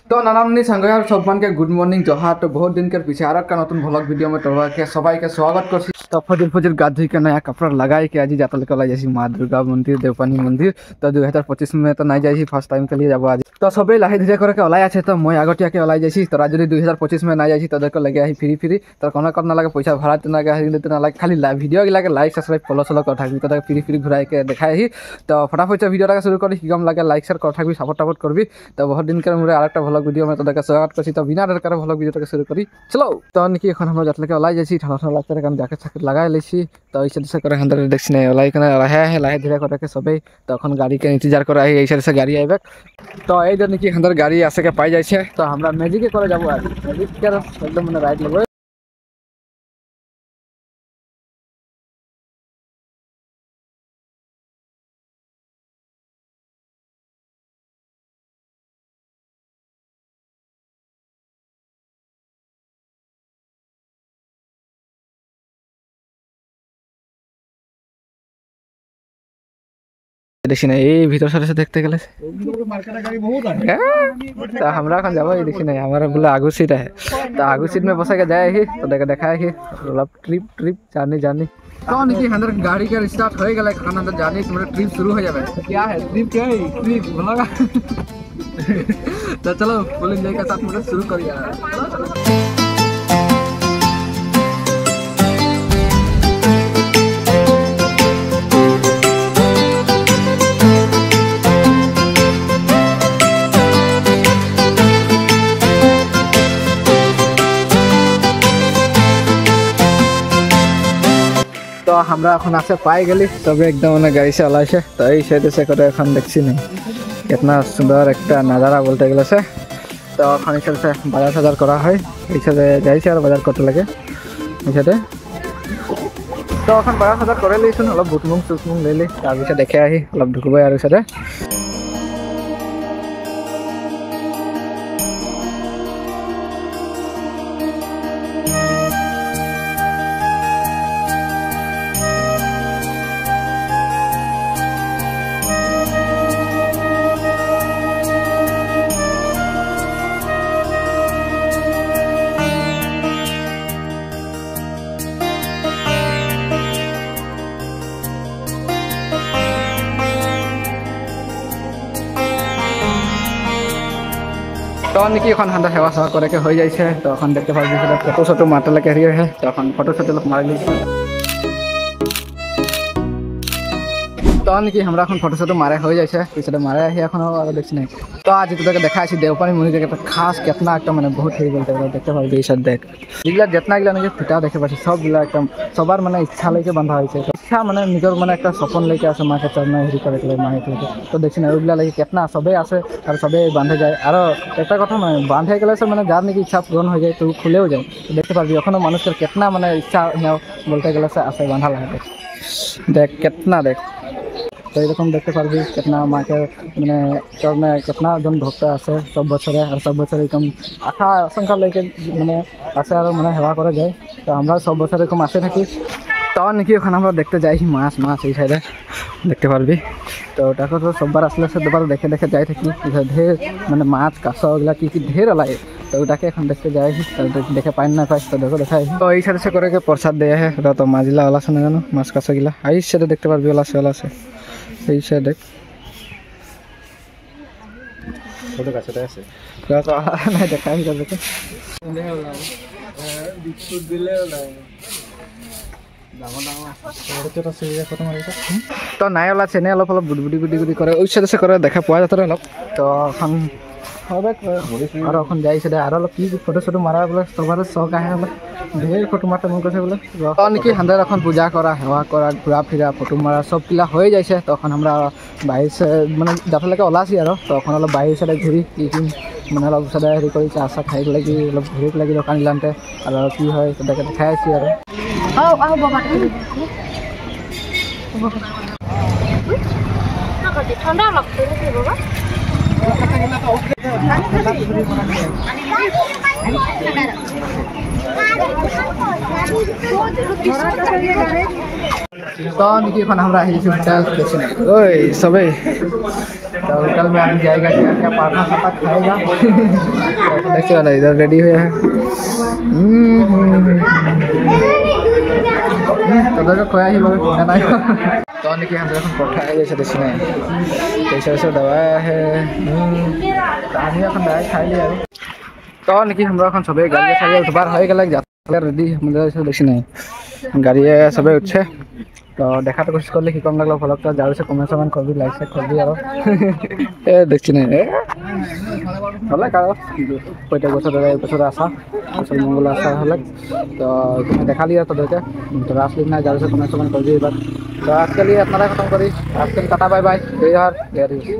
तो नानानी संगयार सबमान के good morning जोहार। तो बहुत दिन के पीछे आर का नतून भ्लग भिडियो में तो के सबाई के स्वागत कर। तो फजिल फजिल गा धुई के नया कपड़ा लगाई के आज जाता लेके लाई माँ दुर्गा मंदिर देवपानी मंदिर। तो 2025 में तो नहीं जाइए फर्स्ट टाइम के लिए जब आज तो सब लाहे धीरे करके ओलाई आछे। तो मैं आगटिया के ओलाई जाइए। तो आज 2025 में नहीं जाइए तो देखो लगे आई फ्री फ्री। तो कौन करना लगे पैसा भाड़ा ना लगे खाली वीडियो के लगे लाइक सब्सक्राइब फॉलो सलो कर थाकबी। तो फ्री फ्री घुराई के देखाई। तो फटाफट वीडियो शुरू करी कम लगे लाइक शेयर कर थाकबी सपोर्ट टापोर्ट करबी। तो बहुत दिन के मोर आरेकटा भ्लग भिडियो में तो स्वागत करছি। तो बिना डर भ्लग भिडियो शुरू करी चलो। तो निकी এখন আমরা যাতলেকে ওলাই যাইছি ঠান্ডা ঠান্ডা লাগতে কারণ জ্যাকেট সাকেট লাগাই লেছি। তো এই সাইডে করে হান্দার দেখছি না ওলাই কেন লাহে ধীরে করে সবাই তখন গাড়ি के इंतजार कर এই সাইডে से গাড়ি আইবে। তো এই যে নিকি হান্দার গাড়ি আসে के পাই যাইছে। তো আমরা ম্যাজিকে করে যাব আজ ম্যাজিক के একদম মানে রাইট লব। देखी ना ये भीतर से देखते गले तो हमरा এখন যাব। এই দেখি না আমার বলে আগু সিট है। तो আগু सीट में बसा के जाए ही तो देखाए ही मतलब ट्रिप जानी तो निकी अंदर गाड़ी का स्टार्ट हो गया खाना अंदर जाने से ट्रिप शुरू हो जाए। क्या है ट्रिप क्या है ट्रिप बोला। तो चलो बोले के साथ मतलब शुरू करिए। तो हमरा এখন আছে পাই গেলি তবে একদম মানে গাড়ি से ওলাইছে। তো এই সাইডে से করে এখন দেখছি না कितना सुंदर একটা नजारा বলতে গেলে সে। তো এখন এই সাইডে বাজার সাজার করা হয় এই সাইডে যাইছে আর বাজার করতে লাগে এই সাইডে। তো এখন বাজার সাজার করে লইছুন অলপ বুটমুং চুটমুং লইলি তার পিছত দেখে আহি অলপ ঢুকবই আর সাইডে। तो निकी এখন হান্দা সেৱা সেৱা করে হয়ে যাইছে। তো এখন দেখতে পাবি ফটো ফটো মারতে লাগে হেরিয়ে है। तो এখন ফটো ফটো মারি লিছি। तो निकी हमरा এখন ফটো ফটো মারে হয়ে যাইছে পিছতে মারে আহি এখন আর দেখছি না। তো আজ তোকে দেখাইছি দেওপানি মন্দির একটা খাস कितना একটা মানে বহুত হেৰি বলতে দেখতে পাবি এই সাইড দেখ যেগুলা যেতনা গিলা নাকি ফিটা দেখে পাচ্ছি সবগুলা একদম সবার মানে ইচ্ছা লেকে বাঁধা হয়েছে। ইচ্ছা মানে নিজের মানে একটা স্বপ্ন লেকে আছে মাকে চরণে হেৰি করে মাকে তো দেখছি না ওইগুলা লাগে कितना সবে আছে আর সবে বাঁধে যায়। আর একটা কথা মানে বাঁধে গেলে মানে যার নাকি ইচ্ছা পূরণ হয়ে যায় তো খুলেও যায়। তো দেখতে পাবি এখনো মানুষের कितना মানে ইচ্ছা বলতে গেলে আছে বাঁধা লাগে দেখ कितना देख। तो এরকম দেখতে পারবি कितना माँ के মানে চরণে कितना জন ভক্ত আছে সব বছরে আর সব বছরে এরকম আশা আশঙ্কা লেকে মানে আসে আর মানে সেবা করা যায়। তো আমরা সব বছর এরকম আসে থাকি। তো নাকি ওখানে আমরা দেখতে যাই মাছ এই সাইডে দেখতে পারবি। তো ওটাকে তো সববার আসলে সেবার দেখে দেখে যাই থাকি ঢের মানে মাছ কাঁচা ওগুলা কি ঢের লাগে। তো ওটাকে এখন দেখতে যাই দেখে পাই না পাই তো দেখো দেখাই। তো এই সাইডে সে করে প্রসাদ দেয়া হয় ওটা তো মাছগুলা ওলা আছে না জানো মাছ কাঁচা গিলা এই সাইডে দেখতে পারবি ওলা আছে এই সাইডে ফটো কাছতে আছে তো না দেখাই যাবে বিস্কুট দিলে তো নাই ওলা চেনে অলপ অলপ গুটি করে ওই সাইডে করে দেখা পোৱা যাতে অলপ। তো এখন হবে আর এখন যাইছে আর অলপ কি ফটো চটো মারা বলে সবার শখ আহে অলপ ঢের ফটো মারতে মন করছে বলে। তো নাকি হান্দার এখন পূজা করা সেৱা করা ঘোরা ফিরা ফটো মারা সব কিলা হয়ে যাইছে। তখন আমরা বাহির মানে যাতে ওলাছি আর তখন অলপ বাহির সাইডে ঘুরি কি মানে অলপ সাইডে হেৰি কৰি চাহ চাহ খাই লাগি অলপ ঘূৰি লাগি দোকান ইলানতে আর কি হয় তাকে দেখাই আছি আর ঠান্ডা লাগছে বাবা। तो निकी এখন আমরা এই হোটেল স্টেশন ওই সবে तो होटल में अभी जाएगा, क्या क्या पराठा साठा खाएगा। देखिए वाला इधर रेडी हुए हैं। तो खोया ही लोग खाना तो देखिए हम এখন পঠা হয়ে গেছে দেখছি নাই পয়সা পয়সা দেওয়া है আমি এখন ডাইরেক্ট খাই লি আর তো নাকি আমরা এখন সবাই গাড়ি সারিয়ে উঠবার হয়ে গেল যাত্রা রেডি আমাদের দেখছি নাই গাড়ি সবাই উঠছে তো দেখাতে কোশিশ করলে কি কম লাগলো ভ্লগটা যার সে কমেন্ট সমেন্ট করবি লাইক শেয়ার করবি আর এ দেখছি নাই হলে কারো প্রত্যেক বছর বছর আসা আসল মঙ্গল আসা হলে তো তুমি দেখালি তোদেরকে তো আসলি না যার সে কমেন্ট সমেন্ট করবি এবার তো আজকে আপনারা খতম করি আজকে টাটা বাই বাই জয় জয়